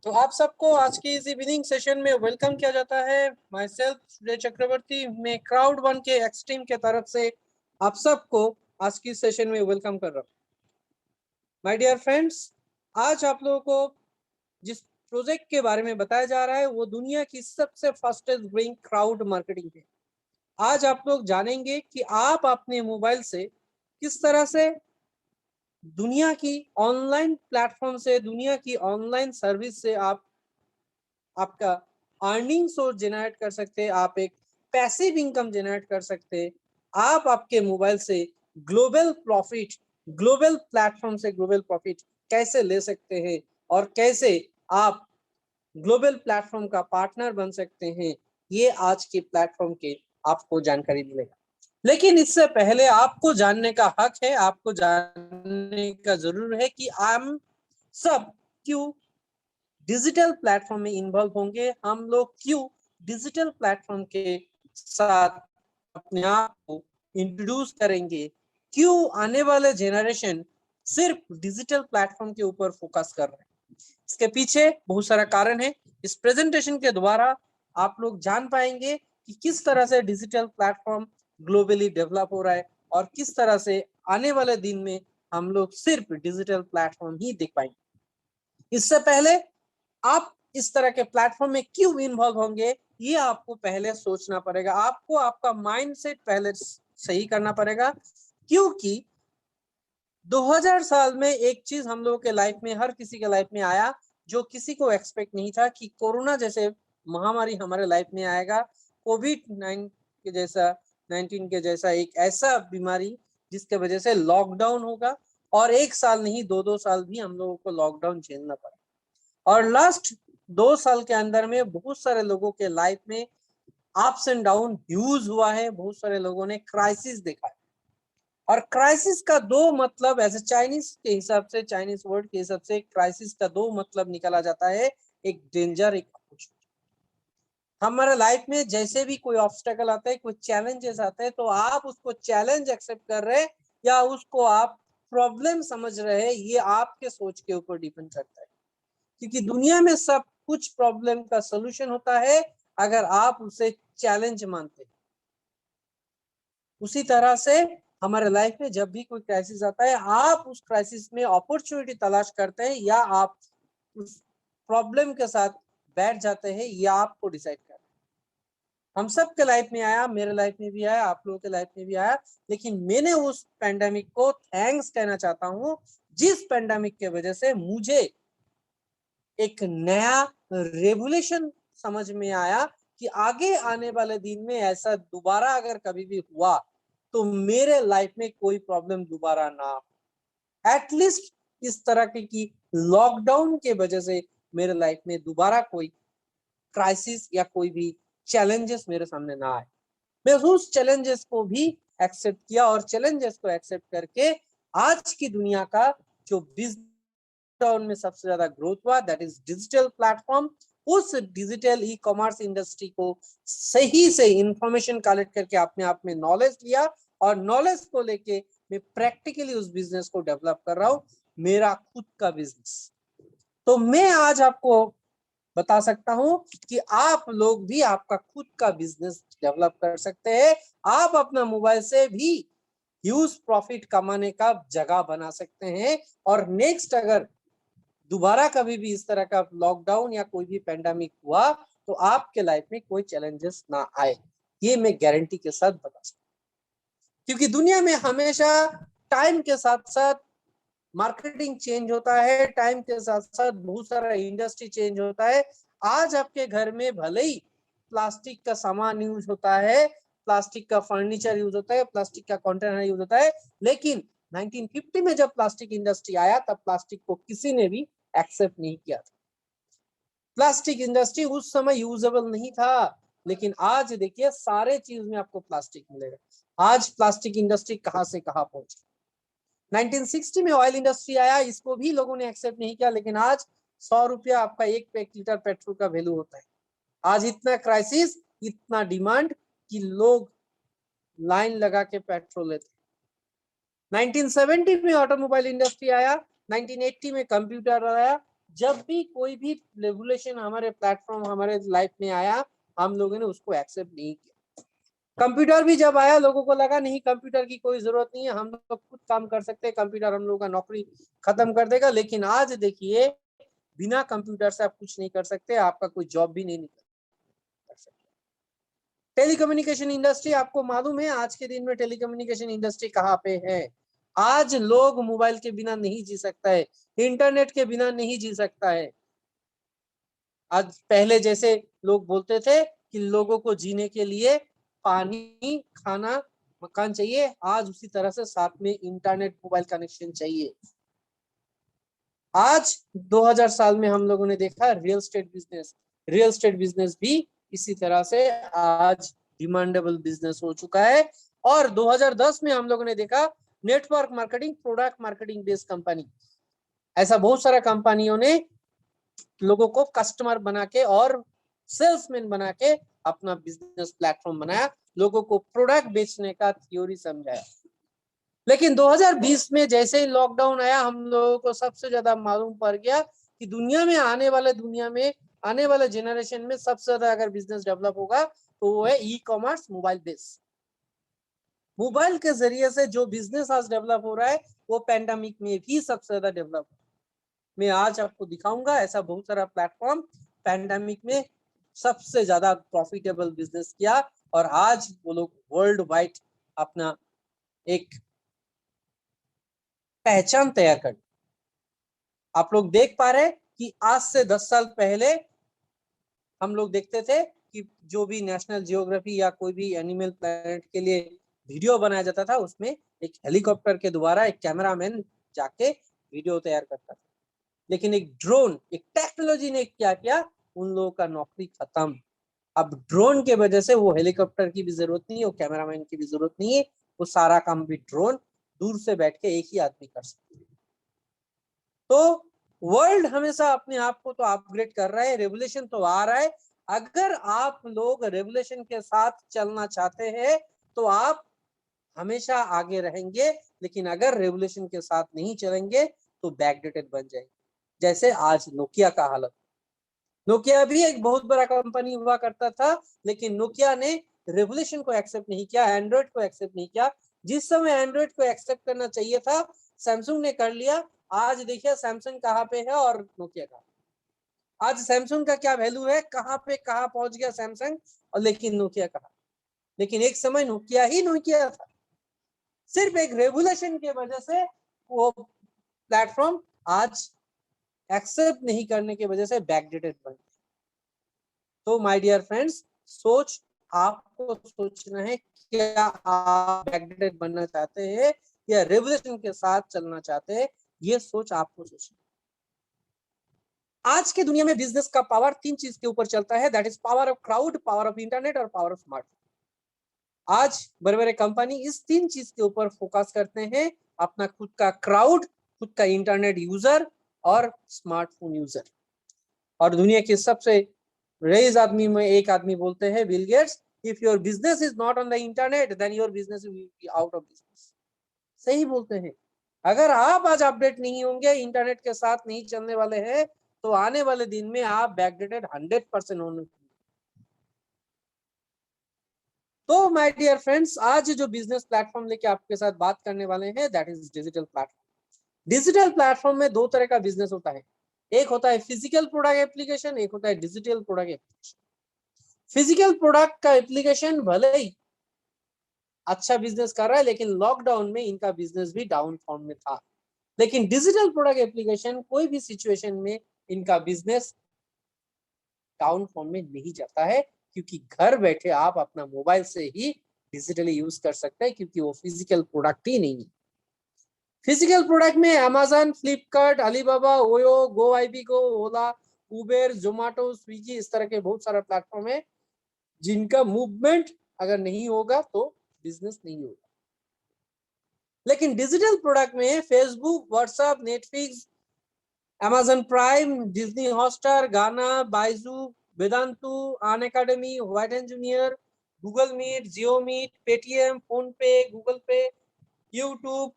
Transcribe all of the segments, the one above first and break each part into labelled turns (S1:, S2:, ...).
S1: तो आप सबको आज की इस इवनिंग सेशन में वेलकम किया जाता है। माई सेल्फ सूर्य चक्रवर्ती, मैं क्राउड वन के एक्सट्रीम के तरफ से आप सबको आज की सेशन में वेलकम कर रहा हूँ। माय डियर फ्रेंड्स, आज आप लोगों को जिस प्रोजेक्ट के बारे में बताया जा रहा है वो दुनिया की सबसे फास्टेस्ट ग्रोइंग क्राउड मार्केटिंग है। आज आप लोग जानेंगे कि आप अपने मोबाइल से किस तरह से दुनिया की ऑनलाइन प्लेटफॉर्म से, दुनिया की ऑनलाइन सर्विस से आप आपका अर्निंग सोर्स जनरेट कर सकते हैं, आप एक पैसिव इनकम जनरेट कर सकते हैं। आप आपके मोबाइल से ग्लोबल प्रॉफिट, ग्लोबल प्लेटफॉर्म से ग्लोबल प्रॉफिट कैसे ले सकते हैं और कैसे आप ग्लोबल प्लेटफॉर्म का पार्टनर बन सकते हैं, ये आज के प्लेटफॉर्म के आपको जानकारी मिलेगा। लेकिन इससे पहले आपको जानने का हक है, आपको जानने का जरूर है कि हम सब क्यों डिजिटल प्लेटफॉर्म में इन्वॉल्व होंगे, हम लोग क्यों डिजिटल प्लेटफॉर्म के साथ अपने आप को इंट्रोड्यूस करेंगे, क्यों आने वाले जेनरेशन सिर्फ डिजिटल प्लेटफॉर्म के ऊपर फोकस कर रहे हैं। इसके पीछे बहुत सारा कारण है। इस प्रेजेंटेशन के द्वारा आप लोग जान पाएंगे कि किस तरह से डिजिटल प्लेटफॉर्म ग्लोबली डेवलप हो रहा है और किस तरह से आने वाले दिन में हम लोग सिर्फ डिजिटल प्लेटफॉर्म ही देख पाएंगे। इससे पहले आप इस तरह के प्लेटफॉर्म में क्यों इन्वॉल्व होंगे, ये आपको पहले सोचना पड़ेगा। आपको आपका माइंडसेट पहले सही करना पड़ेगा, क्योंकि 2000 साल में एक चीज हम लोगों के लाइफ में, हर किसी के लाइफ में आया जो किसी को एक्सपेक्ट नहीं था कि कोरोना जैसे महामारी हमारे लाइफ में आएगा। कोविड 9 के जैसा 19 के जैसा एक ऐसा बीमारी जिसके वजह से लॉकडाउन होगा, और एक साल नहीं, दो दो साल भी हम लोगों को लॉकडाउन झेलना पड़ा। और लास्ट 2 साल के अंदर में बहुत सारे लोगों के लाइफ में अप्स एंड डाउन ह्यूज हुआ है, बहुत सारे लोगों ने क्राइसिस देखा है। और क्राइसिस का दो मतलब, ऐसे चाइनीज के हिसाब से, चाइनीज वर्ड के हिसाब से क्राइसिस का दो मतलब निकाला जाता है, एक डेंजर, एक अपॉर्चुनिटी। हमारे लाइफ में जैसे भी कोई ऑब्स्टेकल आता है, कोई चैलेंजेस आते हैं, तो आप उसको चैलेंज एक्सेप्ट कर रहे हैं या उसको आप प्रॉब्लम समझ रहे हैं, ये आपके सोच के ऊपर डिपेंड करता है। क्योंकि दुनिया में सब कुछ प्रॉब्लम का सलूशन होता है अगर आप उसे चैलेंज मानते हैं। उसी तरह से हमारे लाइफ में जब भी कोई क्राइसिस आता है, आप उस क्राइसिस में अपॉर्चुनिटी तलाश करते हैं या आप उस प्रॉब्लम के साथ बैठ जाते हैं, या आपको डिसाइड करना है। हम सब के लाइफ में आया, मेरे लाइफ में भी आया, आप लोगों के लाइफ में भी आया। लेकिन मैंने उस पेंडेमिक को थैंक्स कहना चाहता हूँ, जिस पेंडेमिक के वजह से मुझे एक नया रेवोल्यूशन समझ में आया कि आगे आने वाले दिन में ऐसा दोबारा अगर कभी भी हुआ तो मेरे लाइफ में कोई प्रॉब्लम दोबारा ना, एटलीस्ट इस तरह की लॉकडाउन के वजह से मेरे लाइफ में दोबारा कोई क्राइसिस या कोई भी चैलेंजेस मेरे सामने ना आए। मैं उस चैलेंजेस को भी एक्सेप्ट किया, और चैलेंजेस को एक्सेप्ट करके आज की दुनिया का जो बिजनेस में सबसे ज्यादा ग्रोथ हुआ, दैट इज डिजिटल प्लेटफॉर्म, उस डिजिटल ई कॉमर्स इंडस्ट्री को सही से इंफॉर्मेशन कलेक्ट करके अपने आप में नॉलेज लिया, और नॉलेज को लेके मैं प्रैक्टिकली उस बिजनेस को डेवलप कर रहा हूं, मेरा खुद का बिजनेस। तो मैं आज आपको बता सकता हूं कि आप लोग भी आपका खुद का बिजनेस डेवलप कर सकते हैं। आप अपना मोबाइल से भी ह्यूज प्रॉफिट कमाने का जगह बना सकते हैं। और नेक्स्ट अगर दोबारा कभी भी इस तरह का लॉकडाउन या कोई भी पेंडेमिक हुआ तो आपके लाइफ में कोई चैलेंजेस ना आए, ये मैं गारंटी के साथ बता सकता हूँ। क्योंकि दुनिया में हमेशा टाइम के साथ साथ मार्केटिंग चेंज होता है, टाइम के साथ साथ बहुत सारा इंडस्ट्री चेंज होता है। आज आपके घर में भले ही प्लास्टिक का सामान यूज होता है, प्लास्टिक का फर्नीचर यूज होता है, प्लास्टिक का कंटेनर यूज होता है, लेकिन 1950 में जब प्लास्टिक इंडस्ट्री आया तब प्लास्टिक को किसी ने भी एक्सेप्ट नहीं किया था। प्लास्टिक इंडस्ट्री उस समय यूजेबल नहीं था, लेकिन आज देखिए सारे चीज में आपको प्लास्टिक मिलेगा। आज प्लास्टिक इंडस्ट्री कहां से कहां पहुंची। 1960 में ऑयल इंडस्ट्री आया, इसको भी लोगों ने एक्सेप्ट नहीं किया, लेकिन आज 100 रुपया आपका एक लीटर पेट्रोल का वैल्यू होता है। आज इतना क्राइसिस, इतना डिमांड कि लोग लाइन लगा के पेट्रोल लेते। 1970 में ऑटोमोबाइल इंडस्ट्री आया, 1980 में कंप्यूटर आया, जब भी कोई भी रेवोल्यूशन हमारे प्लेटफॉर्म हमारे लाइफ में आया, हम लोगों ने उसको एक्सेप्ट नहीं किया। कंप्यूटर भी जब आया, लोगों को लगा नहीं कंप्यूटर की कोई जरूरत नहीं है, हम लोग खुद काम कर सकते हैं, कंप्यूटर हम लोगों का नौकरी खत्म कर देगा। लेकिन आज देखिए, बिना कंप्यूटर से आप कुछ नहीं कर सकते, आपका कोई जॉब भी नहीं कर सकते। टेलीकम्युनिकेशन इंडस्ट्री, आपको मालूम है आज के दिन में टेलीकम्युनिकेशन इंडस्ट्री कहाँ पे है? आज लोग मोबाइल के बिना नहीं जी सकता है, इंटरनेट के बिना नहीं जी सकता है। आज पहले जैसे लोग बोलते थे कि लोगों को जीने के लिए पानी, खाना, मकान चाहिए, आज उसी तरह से साथ में इंटरनेट, मोबाइल कनेक्शन चाहिए। आज 2000 साल में हम लोगों ने देखा रियल एस्टेट बिजनेस भी इसी तरह से आज डिमांडेबल बिजनेस हो चुका है। और 2010 में हम लोगों ने देखा network marketing, product marketing based company, ऐसा बहुत सारा कंपनियों ने लोगों को कस्टमर बना के और सेल्समैन बना के अपना बिजनेस प्लेटफॉर्म बनाया, लोगों को प्रोडक्ट बेचने का थ्योरी समझाया। लेकिन 2020 में जैसे ही लॉकडाउन आया, हम लोगों को सबसे ज्यादा मालूम पड़ गया कि दुनिया में आने वाले जनरेशन में सबसे ज्यादा अगर बिजनेस डेवलप होगा तो वो है e commerce, mobile based. Mobile के जरिए से जो बिजनेस आज डेवलप हो रहा है वो पैंडेमिक में भी सबसे ज्यादा डेवलप। मैं आज आपको दिखाऊंगा ऐसा बहुत सारा प्लेटफॉर्म पैंडेमिक में सबसे ज्यादा प्रॉफिटेबल बिजनेस किया, और आज वो लोग वर्ल्ड वाइड अपना एक पहचान तैयार कर। आप लोग देख पा रहे कि आज से 10 साल पहले हम लोग देखते थे कि जो भी नेशनल जियोग्राफी या कोई भी एनिमल प्लैनेट के लिए वीडियो बनाया जाता था, उसमें एक हेलीकॉप्टर के द्वारा एक कैमरामैन जाके वीडियो तैयार करता था। लेकिन एक ड्रोन, एक टेक्नोलॉजी ने क्या किया, उन लोगों का नौकरी खत्म। अब ड्रोन के वजह से वो हेलीकॉप्टर की भी जरूरत नहीं है, वो कैमरामैन की भी जरूरत नहीं है, वो सारा काम भी ड्रोन दूर से बैठ के एक ही आदमी कर सकते हैं। तो वर्ल्ड हमेशा अपने आप को तो अपग्रेड कर रहा है, रेवोल्यूशन तो आ रहा है। अगर आप लोग रेवोल्यूशन के साथ चलना चाहते हैं तो आप हमेशा आगे रहेंगे, लेकिन अगर रेवोल्यूशन के साथ नहीं चलेंगे तो बैकडेटेड बन जाएंगे। जैसे आज नोकिया का हालत। नोकिया भी एक बहुत बड़ा कंपनी हुआ करता था, लेकिन नोकिया ने रेवोल्यूशन को एक्सेप्ट नहीं किया, एंड्रॉइड को एक्सेप्ट नहीं किया। जिस समय एंड्रॉइड को एक्सेप्ट करना चाहिए था, सैमसंग ने कर लिया। आज देखिए सैमसंग कहाँ पे है और नोकिया कहाँ। आज सैमसंग का क्या वैल्यू है, कहाँ पे कहाँ पहुंच गया सैमसंग, और लेकिन नोकिया कहाँ। लेकिन एक समय नोकिया ही नोकिया था, सिर्फ एक रेवोल्यूशन के वजह से वो प्लेटफॉर्म आज एक्सेप्ट नहीं करने की वजह से बैकडेटेड बन। तो माय डियर फ्रेंड्स, सोच आपको सोचना है, क्या आप बैकडेटेड बनना चाहते हैं या रेवोल्यूशन के साथ चलना चाहते हैं, ये सोच आपको सोचना। आज के दुनिया में बिजनेस का पावर 3 चीज के ऊपर चलता है, that is power of crowd, power of internet और पावर ऑफ स्मार्टफोन। आज बड़े बड़े कंपनी इस 3 चीज के ऊपर फोकस करते हैं, अपना खुद का क्राउड, खुद का इंटरनेट यूजर और स्मार्टफोन यूजर। और दुनिया के सबसे रेज आदमी में एक आदमी बोलते हैं, Bill Gates, if your business is not on the internet then your business will be out of business. सही बोलते हैं। अगर आप आज अपडेट नहीं होंगे, इंटरनेट के साथ नहीं चलने वाले हैं, तो आने वाले दिन में आप बैकडेटेड 100% होने। तो माय डियर फ्रेंड्स, आज जो बिजनेस प्लेटफॉर्म लेके आपके साथ बात करने वाले हैं, that is digital platform. Digital platform में दो तरह का बिजनेस होता है, एक होता है फिजिकल प्रोडक्ट एप्लीकेशन, एक होता है digital product application. Physical product का एप्लीकेशन भले ही अच्छा बिजनेस कर रहा है, लेकिन लॉकडाउन में इनका बिजनेस भी डाउन फॉर्म में था। लेकिन डिजिटल प्रोडक्ट एप्लीकेशन कोई भी सिचुएशन में इनका बिजनेस डाउन फॉर्म में नहीं जाता है, क्योंकि घर बैठे आप अपना मोबाइल से ही डिजिटली यूज कर सकते हैं, क्योंकि वो फिजिकल प्रोडक्ट ही नहीं है। फिजिकल प्रोडक्ट में अमेजन, फ्लिपकार्ट, अलीबाबा, ओयो, गो आईबी गो, ओला, उबेर, जोमेटो, स्विगी, इस तरह के बहुत सारे प्लेटफॉर्म है जिनका मूवमेंट अगर नहीं होगा तो बिजनेस नहीं होगा। लेकिन डिजिटल प्रोडक्ट में Facebook, WhatsApp, Netflix, Amazon Prime, Disney Hotstar, Gaana, Byju, Vedantu, Unacademy, White Engineer, Google Meet, Jio Meet, Paytm, PhonePe, Google Pay, YouTube,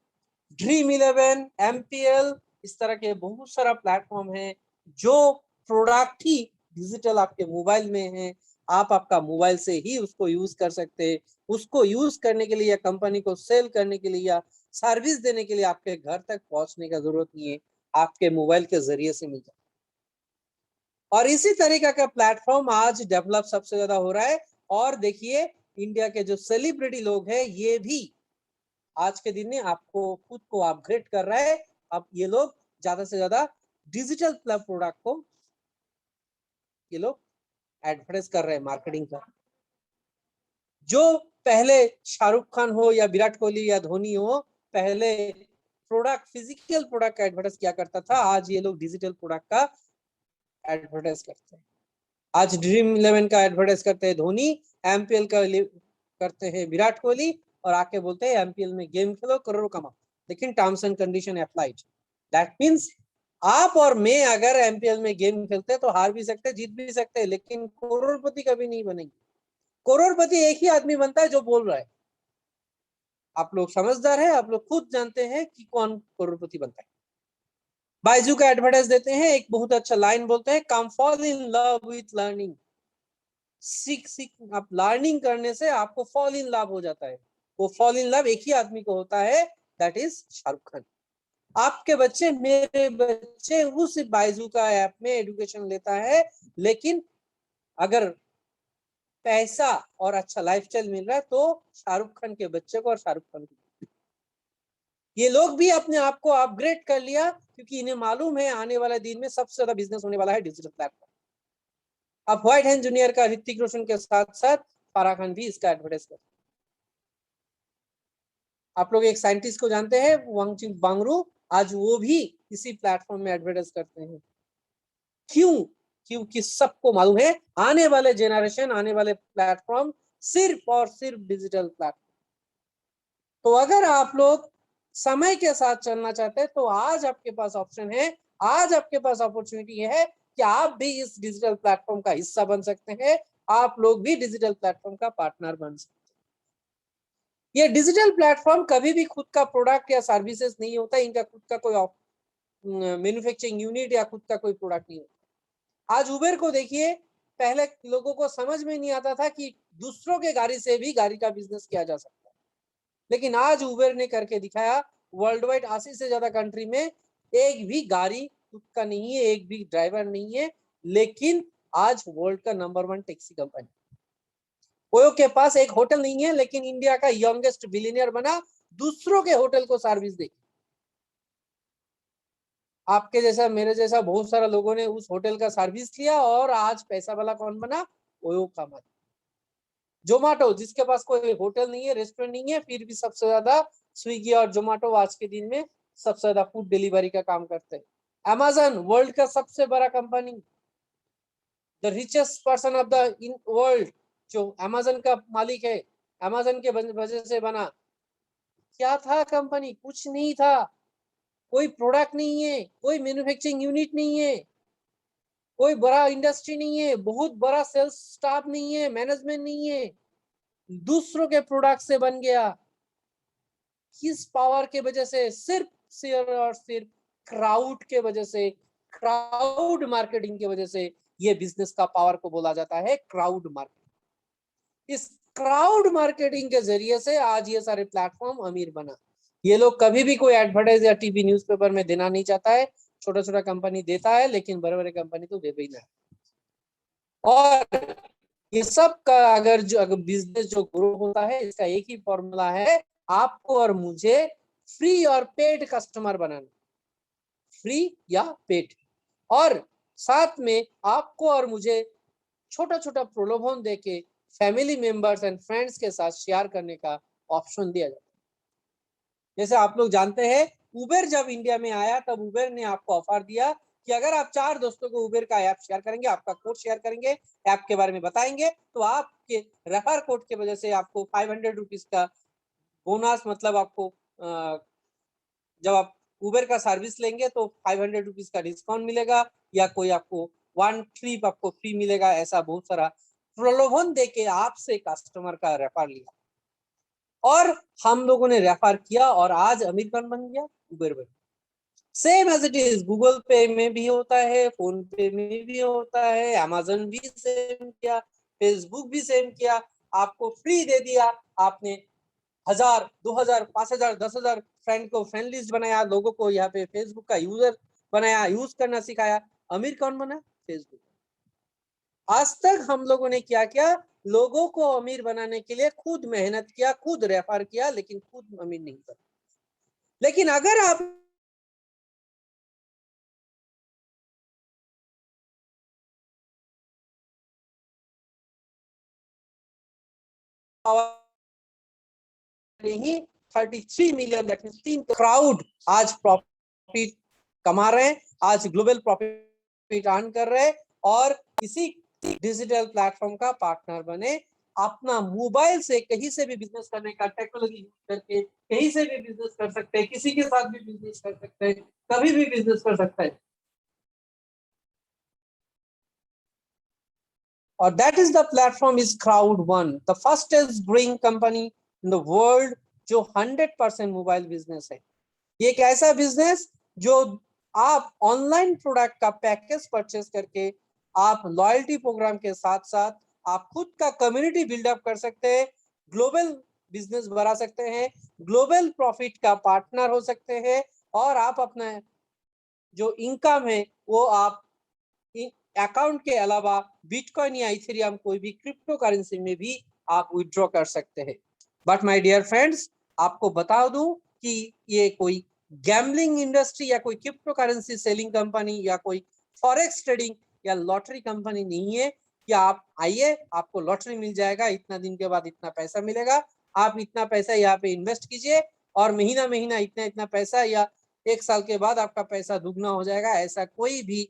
S1: Dream 11, MPL, इस तरह के बहुत सारा प्लेटफॉर्म है जो प्रोडक्ट ही डिजिटल आपके मोबाइल में है, आप आपका मोबाइल से ही उसको यूज कर सकते हैं। उसको यूज करने के लिए या कंपनी को सेल करने के लिए या सर्विस देने के लिए आपके घर तक पहुंचने का जरूरत नहीं है, आपके मोबाइल के जरिए से मिल जाए। और इसी तरीके का प्लेटफॉर्म आज डेवलप सबसे ज्यादा हो रहा है। और देखिए, इंडिया के जो सेलिब्रिटी लोग हैं, ये भी आज के दिन में आपको खुद को अपग्रेड कर रहा है। अब ये लोग ज्यादा से ज्यादा डिजिटल प्रोडक्ट को ये लोग एडवर्टाइज कर रहे हैं, मार्केटिंग कर। जो पहले शाहरुख खान हो या विराट कोहली या धोनी हो, पहले प्रोडक्ट, फिजिकल प्रोडक्ट का एडवर्टाइज किया करता था, आज ये लोग डिजिटल प्रोडक्ट का एडवर्टाइज करते हैं। आज ड्रीम 11 का एडवर्टाइज करते हैं धोनी, एमपीएल का करते हैं विराट कोहली, और आके बोलते हैं एमपीएल में गेम खेलो, करोड़ों कमाओ, लेकिन terms and condition applied. That means आप और मैं अगर एमपीएल में गेम खेलते हैं तो हार भी सकते हैं, जीत भी सकते हैं, लेकिन करोड़पति कभी नहीं बनेंगे। करोड़पति एक ही आदमी बनता है जो बोल रहा है। आप लोग समझदार है, आप लोग खुद जानते हैं कि कौन करोड़पति बनता है। बाइजू का एडवर्टाइज देते हैं, एक बहुत अच्छा लाइन बोलते हैं, come fall in love with learning. सीख सीख आप लर्निंग करने से आपको फॉल इन लव हो जाता है। वो फॉल इन लव एक ही आदमी को होता है, दैट इज शाहरुख खान। आपके बच्चे, मेरे बच्चे उस बाइजू का ऐप में एजुकेशन लेता है, लेकिन अगर पैसा और अच्छा लाइफस्टाइल मिल रहा है तो शाहरुख खान के बच्चे को और शाहरुख खान को, ये लोग भी अपने आप को अपग्रेड कर लिया, क्योंकि इन्हें मालूम है आने वाले दिन में सबसे ज्यादा बिजनेस होने वाला है डिजिटल प्लेटफॉर्म। अब व्हाइट हैंड जूनियर का ऋतिक रोशन के साथ साथ फराह खान भी इसका एडवर्टाइज करते हैं। आप लोग एक साइंटिस्ट को जानते हैं, वांगचुक बांगरू, आज वो भी इसी प्लेटफॉर्म में एडवर्टाइज करते हैं। क्यों? क्योंकि सबको मालूम है आने वाले जेनरेशन, आने वाले प्लेटफॉर्म सिर्फ और सिर्फ डिजिटल प्लेटफॉर्म। तो अगर आप लोग समय के साथ चलना चाहते हैं तो आज आपके पास ऑप्शन है, आज आपके पास अपॉर्चुनिटी है कि आप भी इस डिजिटल प्लेटफॉर्म का हिस्सा बन सकते हैं। आप लोग भी डिजिटल प्लेटफॉर्म का पार्टनर बन सकते हैं। ये डिजिटल प्लेटफॉर्म कभी भी खुद का प्रोडक्ट या सर्विसेज नहीं होता, इनका खुद का कोई मैन्युफैक्चरिंग यूनिट या खुद का कोई प्रोडक्ट नहीं होता। आज उबेर को देखिए, पहले लोगों को समझ में नहीं आता था कि दूसरों के गाड़ी से भी गाड़ी का बिजनेस किया जा सकता है, लेकिन आज उबेर ने करके दिखाया। वर्ल्ड वाइड 80 से ज्यादा कंट्री में एक भी गाड़ी खुद का नहीं है, एक भी ड्राइवर नहीं है, लेकिन आज वर्ल्ड का नंबर 1 टैक्सी कंपनी। ओयो के पास एक होटल नहीं है, लेकिन इंडिया का यंगेस्ट बिलियनियर बना, दूसरों के होटल को सर्विस दे। आपके जैसा, मेरे जैसा बहुत सारा लोगों ने उस होटल का सर्विस लिया, और आज पैसा वाला कौन बना? ओयो का मालिक। जोमेटो, जिसके पास कोई होटल नहीं है, रेस्टोरेंट नहीं है, फिर भी सबसे ज्यादा स्विगी और जोमेटो आज के दिन में सबसे ज्यादा फूड डिलीवरी का काम करते हैं। अमेजन, वर्ल्ड का सबसे बड़ा company, the richest person of the in world, जो अमेजन का मालिक है, अमेजन के वजह से बना। क्या था कंपनी? कुछ नहीं था, कोई प्रोडक्ट नहीं है, कोई मैन्युफैक्चरिंग यूनिट नहीं है, कोई बड़ा इंडस्ट्री नहीं है, बहुत बड़ा सेल्स स्टाफ नहीं है, मैनेजमेंट नहीं है, दूसरों के प्रोडक्ट से बन गया। किस पावर के वजह से? सिर्फ और सिर्फ क्राउड के वजह से, क्राउड मार्केटिंग की वजह से। ये बिजनेस का पावर को बोला जाता है क्राउड मार्केटिंग। इस क्राउड मार्केटिंग के जरिए से आज ये सारे प्लेटफॉर्म अमीर बना। ये लोग कभी भी कोई एडवर्टाइज या टीवी न्यूज़पेपर में देना नहीं चाहता है, छोटा छोटा कंपनी देता है, लेकिन बड़े बड़े कंपनी तो दे भी नहीं। और ये सब का अगर बिजनेस जो ग्रो होता है, इसका एक ही फॉर्मूला है, आपको और मुझे फ्री और पेड कस्टमर बनाना, फ्री या पेड। और साथ में आपको और मुझे छोटा छोटा प्रलोभन देके फैमिली मेंबर्स एंड फ्रेंड्स के साथ शेयर करने का ऑप्शन दिया जाता है। जैसे आप लोग जानते हैं, उबेर जब इंडिया में आया तब उबेर ने आपको ऑफर दिया कि अगर आप 4 दोस्तों को उबेर का ऐप शेयर करेंगे, आपका कोड शेयर करेंगे, ऐप के बारे में बताएंगे, तो आपके रेफर कोड की वजह से आपको 500 रुपीज का बोनस, मतलब आपको जब आप उबेर का सर्विस लेंगे तो 500 रुपीज का डिस्काउंट मिलेगा, या कोई आपको 1 ट्रिप आपको फ्री मिलेगा। ऐसा बहुत सारा प्रलोभन देके आपसे कस्टमर का रेफर लिया, और हम लोगों ने रेफर किया, और आज अमेरिकन बन गया, उबेर बन गया। Same as it is Google Pay में भी होता है, फोन पे में भी होता है, अमेजन भी सेम किया, फेसबुक भी सेम किया। आपको फ्री दे दिया, आपने 1000, 2000, 5000, 10,000 फ्रेंड को फ्रेंड लिस्ट बनाया, लोगों को यहाँ पे फेसबुक का यूजर बनाया, यूज करना सिखाया। अमीर कौन बना? फेसबुक। आज तक हम लोगों ने क्या किया? लोगों को अमीर बनाने के लिए खुद मेहनत किया, खुद रेफर किया, लेकिन खुद अमीर नहीं बना। लेकिन अगर आप नहीं 33 मिलियन, दैट मींस 3 क्राउड आज प्रॉफिट कमा रहे हैं, आज ग्लोबल प्रॉफिट अर्न कर रहे हैं, और इसी डिजिटल प्लेटफॉर्म का पार्टनर बने। अपना मोबाइल से कहीं से भी बिजनेस करने का टेक्नोलॉजी यूज करके कहीं से भी बिजनेस कर सकते हैं, किसी के साथ भी बिजनेस कर सकते हैं, कभी भी बिजनेस कर सकते हैं। और that is the platform is Crowd1, the fastest growing company in the world जो 100% मोबाइल बिजनेस है। ये एक ऐसा बिजनेस जो आप ऑनलाइन प्रोडक्ट का पैकेज परचेस करके आप लॉयल्टी प्रोग्राम के साथ साथ आप खुद का कम्युनिटी बिल्डअप कर सकते हैं, ग्लोबल बिजनेस बढ़ा सकते हैं, ग्लोबल प्रॉफिट का पार्टनर हो सकते हैं, और आप अपना जो इनकम है वो आप अकाउंट के अलावा बिटकॉइन या इथेरियम कोई भी क्रिप्टो करेंसी में भी आप विड्रॉ कर सकते हैं। बट माय डियर फ्रेंड्स, आपको बता दूं कि ये कोई गैम्बलिंग इंडस्ट्री या कोई क्रिप्टो करेंसी सेलिंग कंपनी या कोई फॉरेक्स ट्रेडिंग या लॉटरी कंपनी नहीं है कि आप आइए आपको लॉटरी मिल जाएगा, इतना दिन के बाद इतना पैसा मिलेगा, आप इतना पैसा यहाँ पे इन्वेस्ट कीजिए और महीना महीना इतना इतना पैसा या 1 साल के बाद आपका पैसा दुगना हो जाएगा। ऐसा कोई भी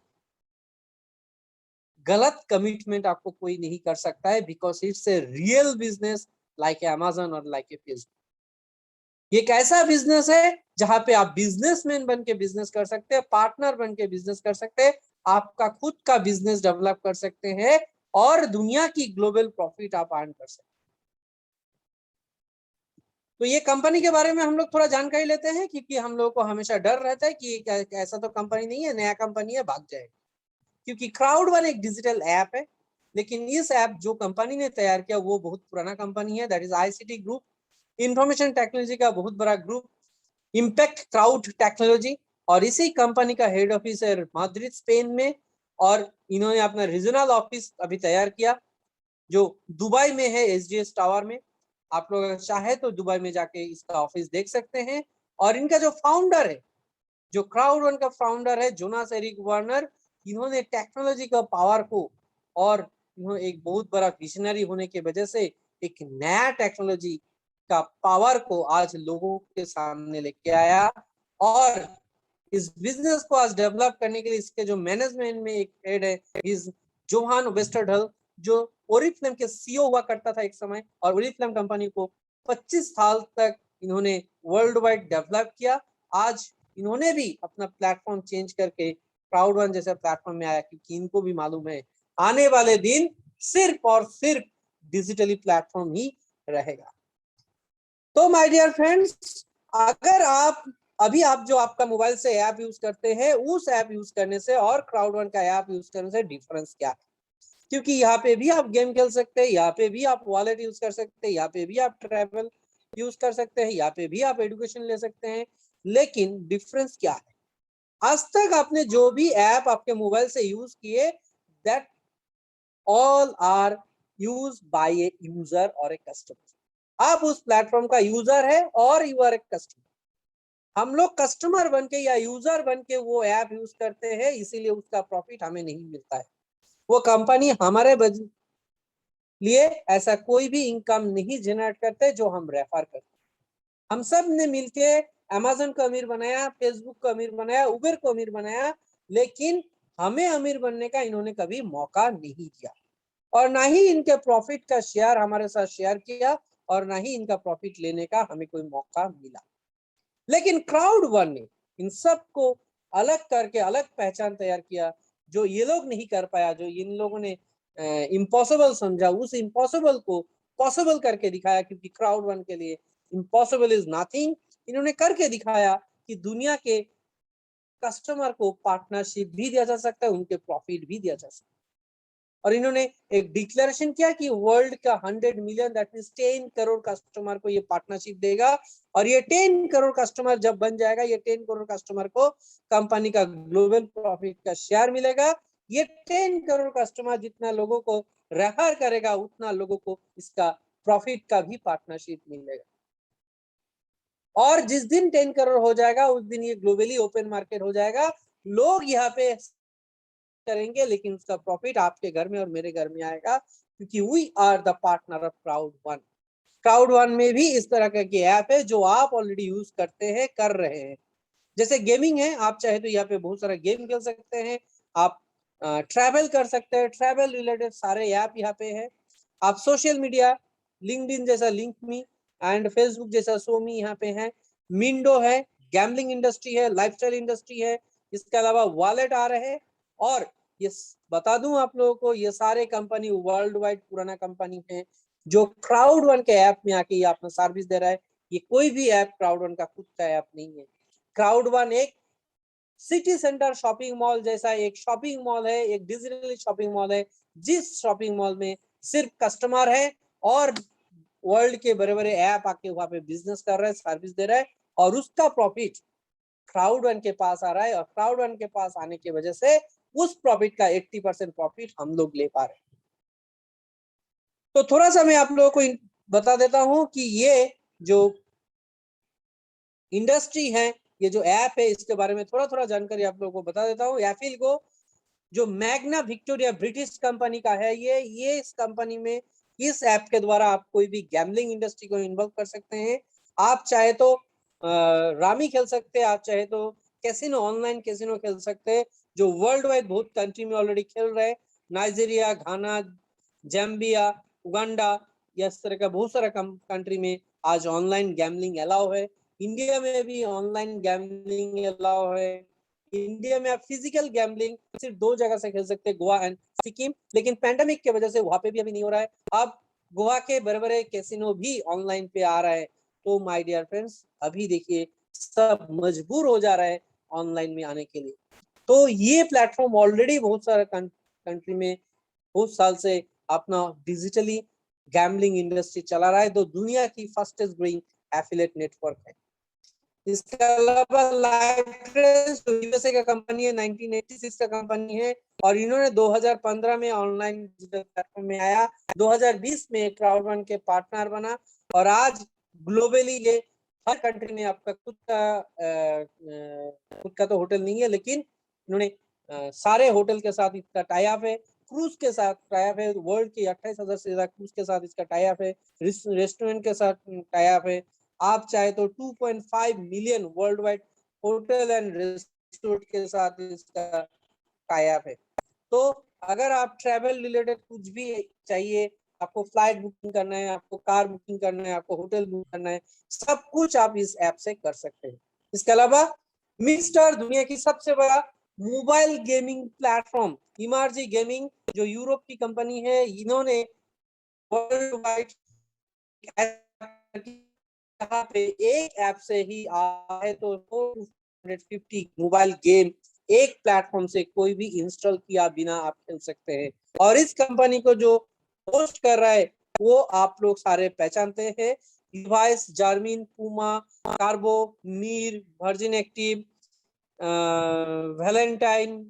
S1: गलत कमिटमेंट आपको कोई नहीं कर सकता है, because it's a real business like Amazon और लाइक ए फेसबुक। ये एक ऐसा बिजनेस है जहां पे आप बिजनेसमैन बन के बिजनेस कर सकते हैं, पार्टनर बन के बिजनेस कर सकते हैं, आपका खुद का बिजनेस डेवलप कर सकते हैं, और दुनिया की ग्लोबल प्रॉफिट आप अर्न कर सकते हैं। तो ये कंपनी के बारे में हम लोग थोड़ा जानकारी लेते हैं, क्योंकि हम लोग को हमेशा डर रहता है कि ऐसा तो कंपनी नहीं है, नया कंपनी है, भाग जाएगा। क्योंकि Crowd1 एक डिजिटल ऐप है, लेकिन इस ऐप जो कंपनी ने तैयार किया वो बहुत पुराना कंपनी है, that is ICT group, information technology का बहुत बड़ा ग्रुप, इम्पैक्ट क्राउड टेक्नोलॉजी। और इसी कंपनी का हेड ऑफिस है माद्रिद स्पेन में, और इन्होंने अपना रीजनल ऑफिस अभी तैयार किया जो दुबई में है, एसडीएस टावर में। आप लोग अगर चाहे तो दुबई में जाके इसका ऑफिस देख सकते हैं। और इनका जो फाउंडर है, जो Crowd1 का फाउंडर है जोनास एरिक वार्नर, इन्होंने टेक्नोलॉजी का पावर को, और इन्होंने एक बहुत बड़ा विजनरी होने की वजह से एक नया टेक्नोलॉजी का पावर को आज लोगों के सामने लेके आया। और इस बिजनेस को आज डेवलप करने के लिए इसके जो मैनेजमेंट में एक हेड है इज जोहान वेस्टरडल, जो ओरिफ्लेम के सीईओ हुआ करता था एक समय, और ओरिफ्लेम कंपनी को 25 साल तक इन्होंने वर्ल्ड वाइड डेवलप किया। आज इन्होंने भी अपना प्लेटफॉर्म चेंज करके Crowd1 जैसे प्लेटफॉर्म में आया, क्योंकि इनको भी मालूम है आने वाले दिन सिर्फ और सिर्फ डिजिटली प्लेटफॉर्म ही रहेगा। तो माय डियर फ्रेंड्स, अगर आप अभी आप जो आपका मोबाइल से ऐप यूज करते हैं, उस ऐप यूज करने से और Crowd1 का ऐप यूज करने से डिफरेंस क्या है? क्योंकि यहाँ पे भी आप गेम खेल सकते हैं, यहाँ पे भी आप वॉलेट यूज कर सकते हैं, यहाँ पे भी आप ट्रैवल यूज कर सकते हैं, यहाँ पे भी आप एजुकेशन ले सकते हैं। लेकिन डिफरेंस क्या है? आज तक आपने जो भी ऐप आपके मोबाइल से यूज किए, that all are use by a user और ए कस्टमर। आप उस प्लेटफॉर्म का यूजर है और यू आर ए कस्टमर। हम लोग कस्टमर बन के या यूजर बन के वो ऐप यूज करते हैं, इसीलिए उसका प्रॉफिट हमें नहीं मिलता है। वो कंपनी हमारे लिए ऐसा कोई भी इनकम नहीं जनरेट करते जो हम रेफर करते। हम सब ने मिलके अमेजन को अमीर बनाया, फेसबुक को अमीर बनाया, उबर को अमीर बनाया, लेकिन हमें अमीर बनने का इन्होंने कभी मौका नहीं दिया, और ना ही इनके प्रॉफिट का शेयर हमारे साथ शेयर किया, और ना ही इनका प्रॉफिट लेने का हमें कोई मौका मिला। लेकिन Crowd1 ने इन सबको अलग करके अलग पहचान तैयार किया, जो ये लोग नहीं कर पाया, जो इन लोगों ने इम्पॉसिबल समझा, उस इम्पॉसिबल को पॉसिबल करके दिखाया। क्योंकि Crowd1 के लिए इम्पॉसिबल इज नथिंग। इन्होंने करके दिखाया कि दुनिया के कस्टमर को पार्टनरशिप भी दिया जा सकता है, उनके प्रॉफिट भी दिया जा सकता है। और इन्होंने एक डिक्लेरेशन किया कि वर्ल्ड का 100 million that means 10 crore customer को ये पार्टनरशिप देगा, और ये 10 करोड़ कस्टमर जब बन जाएगा, ये 10 करोड़ कस्टमर को कंपनी का ग्लोबल प्रॉफिट का शेयर मिलेगा। ये 10 करोड़ कस्टमर जितना लोगों को रेफर करेगा, उतना लोगों को इसका प्रॉफिट का भी पार्टनरशिप मिलेगा। और जिस दिन 10 करोड़ हो जाएगा, उस दिन ये ग्लोबली ओपन मार्केट हो जाएगा, लोग यहाँ पे करेंगे, लेकिन उसका प्रॉफिट आपके घर में और मेरे घर में आएगा, क्योंकि we are the partner of crowd one. Crowd one में भी इस तरह के ऐप है जो आप ऑलरेडी यूज करते हैं, कर रहे हैं। जैसे गेमिंग है, आप चाहे तो यहाँ पे बहुत सारा गेम खेल सकते हैं, आप ट्रैवल कर सकते हैं, ट्रैवल रिलेटेड सारे ऐप यहाँ पे है। आप सोशल मीडिया, लिंक्डइन जैसा लिंक मी एंड फेसबुक जैसा सोमी यहाँ पे है, मिंडो है, गैम्बलिंग इंडस्ट्री है, लाइफस्टाइल इंडस्ट्री है, इसके अलावा वॉलेट आ रहे हैं। और ये बता दूं आप लोगों को, ये सारे कंपनी वर्ल्ड वाइड पुराना कंपनी है जो क्राउड वन के ऐप में आके ये अपना सर्विस दे रहा है। ये कोई भी ऐप क्राउड वन का खुद का ऐप नहीं है। क्राउड वन एक सिटी सेंटर शॉपिंग मॉल जैसा एक शॉपिंग मॉल है, एक डिजिटल शॉपिंग मॉल है, जिस शॉपिंग मॉल में सिर्फ कस्टमर है और वर्ल्ड के बड़े बड़े ऐप आके वहां पे बिजनेस कर रहे हैं, सर्विस दे रहा है, और उसका प्रॉफिट क्राउड वन के पास आ रहा है। और क्राउड वन के पास आने की वजह से उस प्रॉफिट का 80% प्रॉफिट हम लोग ले पा रहे हैं। तो थोड़ा सा मैं आप लोगों को बता देता हूं कि ये जो इंडस्ट्री है, ये जो ऐप है, इसके बारे में थोड़ा थोड़ा जानकारी आप लोगों को बता देता हूँ। एफिल को जो मैग्ना विक्टोरिया ब्रिटिश कंपनी का है, ये इस कंपनी में इस ऐप के द्वारा आप कोई भी गैम्बलिंग इंडस्ट्री को इन्वॉल्व कर सकते हैं। आप चाहे तो रामी खेल सकते हैं, आप चाहे तो कैसीनो, ऑनलाइन कैसीनो खेल सकते हैं, जो वर्ल्ड वाइड बहुत कंट्री में ऑलरेडी खेल रहे हैं। नाइजीरिया, घाना, जैम्बिया, उगांडा, इस तरह का बहुत सारा कंट्री में आज ऑनलाइन गैम्बलिंग अलाउ है। इंडिया में भी ऑनलाइन गैम्बलिंग अलाउ है। इंडिया में आप फिजिकल गैम्बलिंग सिर्फ 2 जगह से खेल सकते हैं, गोवा एंड सिक्किम, लेकिन पैंडेमिक की वजह से वहां पे भी अभी नहीं हो रहा है। अब गोवा के बड़े बड़े कैसीनो भी ऑनलाइन पे आ रहा है। तो माय डियर फ्रेंड्स, अभी देखिए सब मजबूर हो जा रहा है ऑनलाइन में आने के लिए। तो ये प्लेटफॉर्म ऑलरेडी बहुत सारे कंट्री में बहुत साल से अपना डिजिटली गैम्बलिंग इंडस्ट्री चला रहा है। तो दुनिया की फास्टेस्ट ग्रोइंग एफिलिएट नेटवर्क है। इसके अलावा लाइवट्रेस जो यूएसए का कंपनी है, 1986 का कंपनी है, और इन्होंने 2015 में ऑनलाइन डिजिटल प्लेटफॉर्म में आया, 2020 में क्राउड वन के पार्टनर बना, और आज ग्लोबली ये हर कंट्री में आपका खुद का तो होटल नहीं है, लेकिन इन्होंने सारे होटल के साथ इसका टाई अप है, क्रूज के साथ टाई अप है, वर्ल्ड के 28,000 से ज्यादा क्रूज के साथ इसका टाई अप है, रेस्टोरेंट के साथ टाई अप है। आप चाहे तो 2.5 million world wide hotel and restaurant के साथ इसका टाई अप है। तो अगर आप ट्रैवल रिलेटेड कुछ भी चाहिए, आपको फ्लाइट बुकिंग करना है, आपको कार बुकिंग करना है, आपको होटल बुक करना है, सब कुछ आप इस ऐप से कर सकते हैं। इसके अलावा मिस्टर दुनिया की सबसे बड़ा मोबाइल गेमिंग प्लेटफॉर्म इमर्जी गेमिंग जो यूरोप की कंपनी है, इन्होंने वर्ल्ड वाइड यहाँ पे एक ऐप से ही आए तो 450 मोबाइल गेम एक प्लेटफॉर्म से कोई भी इंस्टॉल किया बिना आप खेल सकते हैं। और इस कंपनी को जो होस्ट कर रहा है वो आप लोग सारे पहचानते हैं, डिवाइस, जार्मिन, पूमा, कार्बो, नीर, वर्जिन एक्टिव, वैलेंटाइन,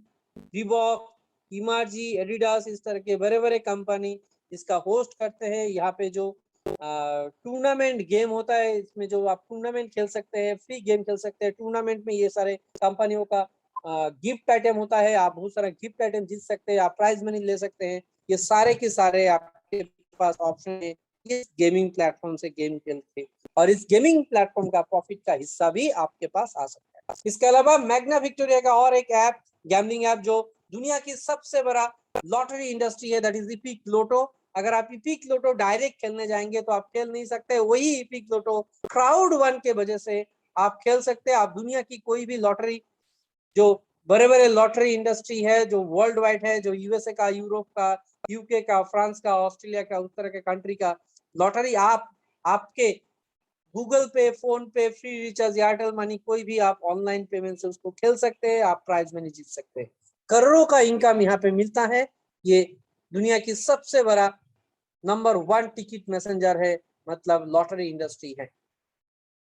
S1: रिबॉक, इमर्जी, एडिडास, इस तरह के बड़े बड़े कंपनी इसका होस्ट करते हैं। यहाँ पे जो टूर्नामेंट गेम होता है, इसमें जो आप टूर्नामेंट खेल सकते हैं, फ्री गेम खेल सकते हैं, टूर्नामेंट में ये सारे कंपनियों का गिफ्ट आइटम होता है, आप बहुत सारा गिफ्ट आइटम जीत सकते हैं, आप प्राइज मनी ले सकते हैं। ये सारे के सारे आपके पास ऑप्शन है इस गेमिंग प्लेटफॉर्म से गेम खेल के, और इस गेमिंग प्लेटफॉर्म का प्रॉफिट का हिस्सा भी आपके पास आ सकता है। इसके अलावा मैग्ना विक्टोरिया का और एक ऐप, गैम्बलिंग ऐप जो दुनिया की सबसे बड़ा लॉटरी इंडस्ट्री है, दैट इज इपिक लोटो। अगर आप इपिक लोटो डायरेक्ट खेलने जाएंगे तो आप खेल नहीं सकते, वही इपिक लोटो क्राउड वन के वजह से आप खेल सकते हैं। आप दुनिया की कोई भी लॉटरी, जो बड़े बड़े लॉटरी इंडस्ट्री है, जो वर्ल्ड वाइड है, जो यूएसए का, यूरोप का, यूके का, फ्रांस का, ऑस्ट्रेलिया का, उस तरह के कंट्री का लॉटरी, आप आपके गूगल पे, फोन पे, फ्री रिचार्ज, एयरटेल मनी, कोई भी आप ऑनलाइन पेमेंट से उसको खेल सकते हैं, आप प्राइज मनी जीत सकते हैं। करोड़ों का इनकम यहाँ पे मिलता है। ये दुनिया की सबसे बड़ा नंबर 1 टिकट मैसेंजर है, मतलब लॉटरी इंडस्ट्री है।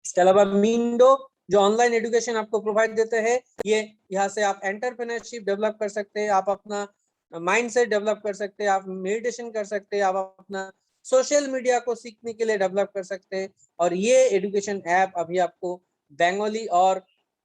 S1: इसके अलावा मिंडो जो ऑनलाइन एजुकेशन आपको प्रोवाइड देते हैं, ये यहाँ से आप एंटरप्रेन्योरशिप डेवलप कर सकते हैं, आप अपना माइंड सेट डेवलप कर सकते हैं, आप मेडिटेशन कर सकते हैं, आप अपना सोशल मीडिया को सीखने के लिए डेवलप कर सकते हैं। और ये एजुकेशन ऐप अभी आपको बंगाली और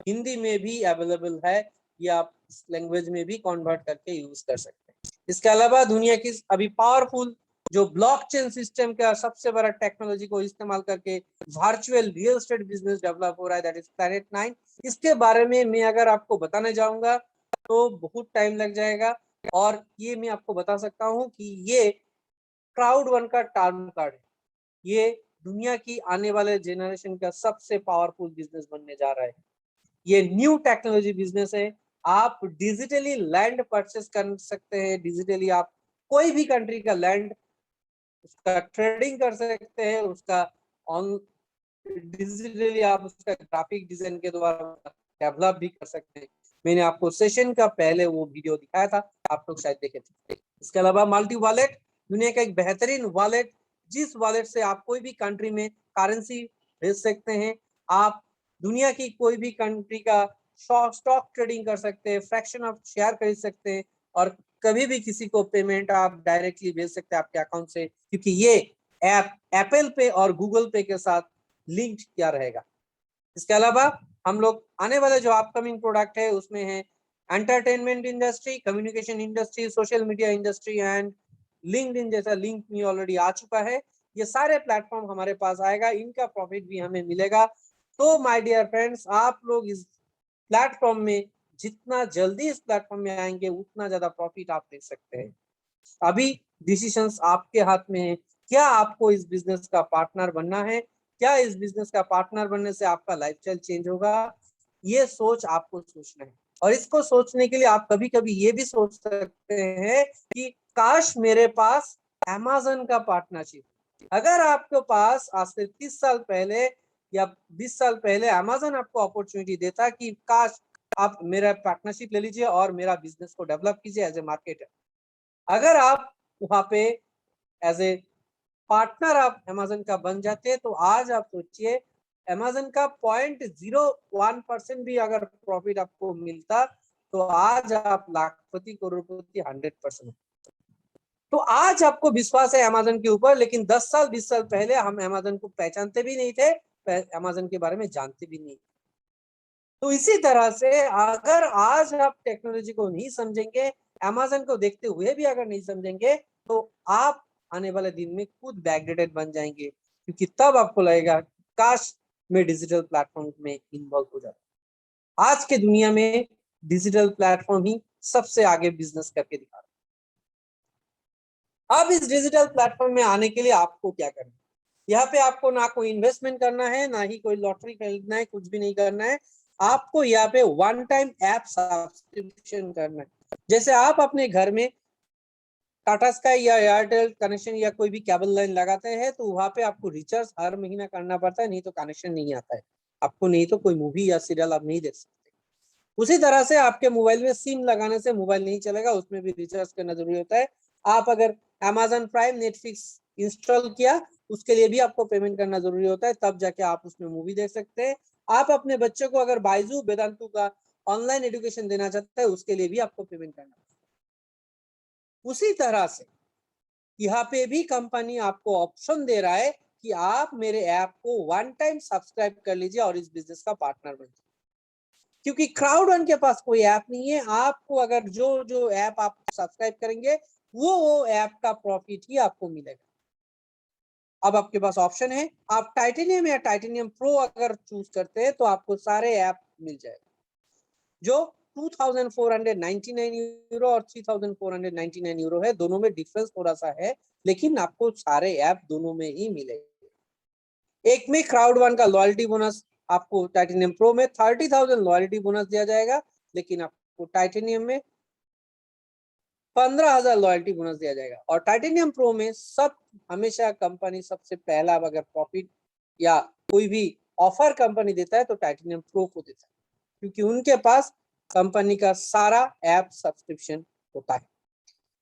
S1: हिंदी में भी अवेलेबल है, ये आप लैंग्वेज में भी कन्वर्ट करके यूज कर सकते हैं। इसके अलावा दुनिया की अभी पावरफुल जो ब्लॉकचेन सिस्टम का सबसे बड़ा टेक्नोलॉजी को इस्तेमाल करके virtual real estate business develop हो रहा है, दैट इज प्लैनेट 9। इसके बारे में मैं अगर आपको बताने जाऊंगा तो बहुत टाइम लग जाएगा, और ये मैं आपको बता सकता हूँ कि ये क्राउड वन का टर्म कार्ड है। ये दुनिया की आने वाले जेनरेशन का सबसे पावरफुल बिजनेस बनने जा रहा है। ये न्यू टेक्नोलॉजी बिजनेस है। आप डिजिटली लैंड परचेस कर सकते हैं, डिजिटली आप कोई भी कंट्री का लैंड उसका ट्रेडिंग कर सकते हैं, उसका ऑन डिजिटली आप उसका ग्राफिक डिजाइन के द्वारा डेवलप भी कर सकते हैं। मैंने आपको सेशन का पहले वो वीडियो दिखाया था, आप लोग शायद देखे थे। इसके अलावा मल्टी वॉलेट दुनिया का एक बेहतरीन वॉलेट, जिस वॉलेट से आप कोई भी कंट्री में करेंसी भेज सकते हैं। आप दुनिया की कोई भी कंट्री का स्टॉक ट्रेडिंग कर सकते हैं, फ्रैक्शन ऑफ शेयर खरीद सकते हैं, और कभी भी किसी को पेमेंट आप डायरेक्टली भेज सकते हैं आपके अकाउंट से, क्योंकि ये ऐप एप्पल पे और गूगल पे के साथ लिंक किया रहेगा। इसके अलावा हम लोग आने वाले जो अपकमिंग प्रोडक्ट है उसमें है entertainment industry, communication industry, social media industry and LinkedIn जैसा लिंक में ऑलरेडी आ चुका है। ये सारे प्लेटफॉर्म हमारे पास आएगा, इनका प्रॉफिट भी हमें मिलेगा। तो माय डियर फ्रेंड्स, आप लोग इस प्लेटफॉर्म में जितना जल्दी इस प्लेटफॉर्म में आएंगे उतना ज्यादा प्रॉफिट आप ले सकते हैं। अभी डिसीजंस आपके हाथ में है। क्या आपको इस बिजनेस का पार्टनर बनना है? क्या इस बिजनेस का पार्टनर बनने से आपका लाइफस्टाइल चेंज होगा? ये सोच आपको सोचना है। और इसको सोचने के लिए आप कभी कभी ये भी सोच सकते हैं कि काश मेरे पास अमेज़न का पार्टनरशिप। अगर आपके पास आज से 30 साल पहले या 20 साल पहले अमेज़न आपको अपॉर्चुनिटी देता कि काश आप मेरा पार्टनरशिप ले लीजिए और मेरा बिजनेस को डेवलप कीजिए एज ए मार्केटर, अगर आप वहां पे एज ए पार्टनर आप अमेज़न का बन जाते हैं, तो आज आप सोचिए अमेज़न का 0.01% भी अगर प्रॉफिट आपको मिलता तो आज आप लाखपति करोड़पति 100%। तो आज आपको विश्वास है अमेज़न के ऊपर, लेकिन 10 साल 20 साल पहले हम अमेज़न को पहचानते भी नहीं थे, अमेज़न के बारे में जानते भी नहीं। तो इसी तरह से अगर आज आप टेक्नोलॉजी को नहीं समझेंगे, अमेज़न को देखते हुए भी अगर नहीं समझेंगे, तो आप आने वाले दिन में खुद बैकडेटेड बन जाएंगे, क्योंकि तब आपको लगेगा काश मैं डिजिटल प्लेटफॉर्म में इन्वॉल्व हो जाता। आज के दुनिया में डिजिटल प्लेटफॉर्म ही सबसे आगे बिजनेस करके दिखा रहा है। अब इस डिजिटल प्लेटफॉर्म में आने के लिए आपको क्या करना है? यहाँ पे आपको ना कोई इन्वेस्टमेंट करना है, ना ही कोई लॉटरी खरीदना है, कुछ भी नहीं करना है। आपको यहाँ पे वन टाइम ऐप सब्सक्रिप्शन करना है। जैसे आप अपने घर में टाटा स्काई या एयरटेल कनेक्शन या कोई भी केबल लाइन लगाते हैं, तो वहां पे आपको रिचार्ज हर महीना करना पड़ता है, नहीं तो कनेक्शन नहीं आता है आपको, नहीं तो कोई मूवी या सीरियल आप नहीं देख सकते। उसी तरह से आपके मोबाइल में सिम लगाने से मोबाइल नहीं चलेगा, उसमें भी रिचार्ज करना जरूरी होता है। आप अगर अमेजन प्राइम नेटफ्लिक्स इंस्टॉल किया, उसके लिए भी आपको पेमेंट करना जरूरी होता है, तब जाके आप उसमें मूवी देख सकते हैं। आप अपने बच्चों को अगर बायजू वेदांतु का ऑनलाइन एजुकेशन देना चाहते हैं, उसके लिए भी आपको पेमेंट करना है। उसी तरह से यहाँ पे भी कंपनी आपको ऑप्शन दे रहा है कि आप मेरे ऐप को वन टाइम सब्सक्राइब कर लीजिए और इस बिजनेस का पार्टनर बन जाइए। क्योंकि क्राउड वन के पास कोई ऐप नहीं है, आपको अगर जो जो ऐप आप सब्सक्राइब करेंगे वो ऐप का प्रॉफिट ही आपको मिलेगा। अब आपके पास ऑप्शन है, आप टाइटेनियम या टाइटेनियम प्रो अगर चूज करते हैं तो आपको सारे ऐप मिल जाएगा, जो 2499 यूरो और 3499 यूरो है। दोनों में डिफरेंस थोड़ा सा है, लेकिन आपको सारे ऐप दोनों में ही मिलेंगे। एक में क्राउड वन का लॉयल्टी बोनस आपको टाइटेनियम प्रो में 30,000 लॉयल्टी बोनस दिया जाएगा, लेकिन आपको टाइटेनियम में 15,000 लॉयल्टी बोनस दिया जाएगा। और टाइटेनियम प्रो में सब हमेशा कंपनी सबसे पहला अगर प्रॉफिट या कोई भी ऑफर कंपनी देता है तो टाइटेनियम प्रो को देता है, क्योंकि उनके पास कंपनी का सारा ऐप सब्सक्रिप्शन होता है।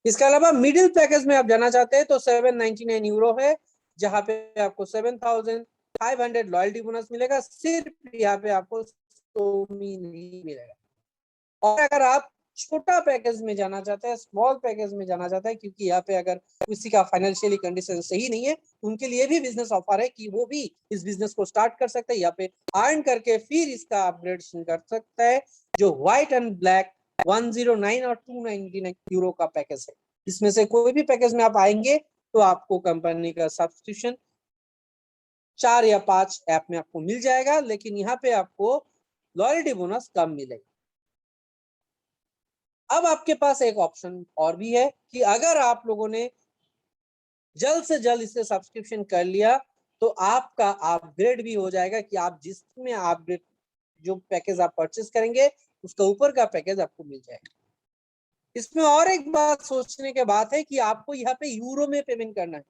S1: इसके अलावा मिडिल पैकेज में आप जाना चाहते हैं तो 799 यूरो है, जहां पे आपको 7500 लॉयल्टी बोनस मिलेगा। सिर्फ यहाँ पे आपको सोमी नहीं मिलेगा। और अगर आप छोटा पैकेज में जाना चाहते हैं, स्मॉल पैकेज में जाना चाहते हैं, क्योंकि यहाँ पे अगर किसी का फाइनेंशियली कंडीशन सही नहीं है, उनके लिए भी बिजनेस ऑफर है कि वो भी इस बिजनेस को स्टार्ट कर सकते हैं, यहाँ पे अर्न करके फिर इसका अपग्रेडेशन कर सकता है। जो व्हाइट एंड ब्लैक 109 और 299 यूरो का पैकेज है, इसमें से कोई भी पैकेज में आप आएंगे तो आपको कंपनी का सब्सक्रिप्शन 4 या 5 ऐप में आपको मिल जाएगा, लेकिन यहाँ पे आपको लॉयल्टी बोनस कम मिलेगा। अब आपके पास एक ऑप्शन और भी है कि अगर आप लोगों ने जल्द से जल्द इसे सब्सक्रिप्शन कर लिया तो आपका अपग्रेड भी हो जाएगा, कि आप जिसमें अपग्रेड जो पैकेज आप परचेस करेंगे उसका ऊपर का पैकेज आपको मिल जाएगा। इसमें और एक बात सोचने के बात है कि आपको यहाँ पे यूरो में पेमेंट करना है।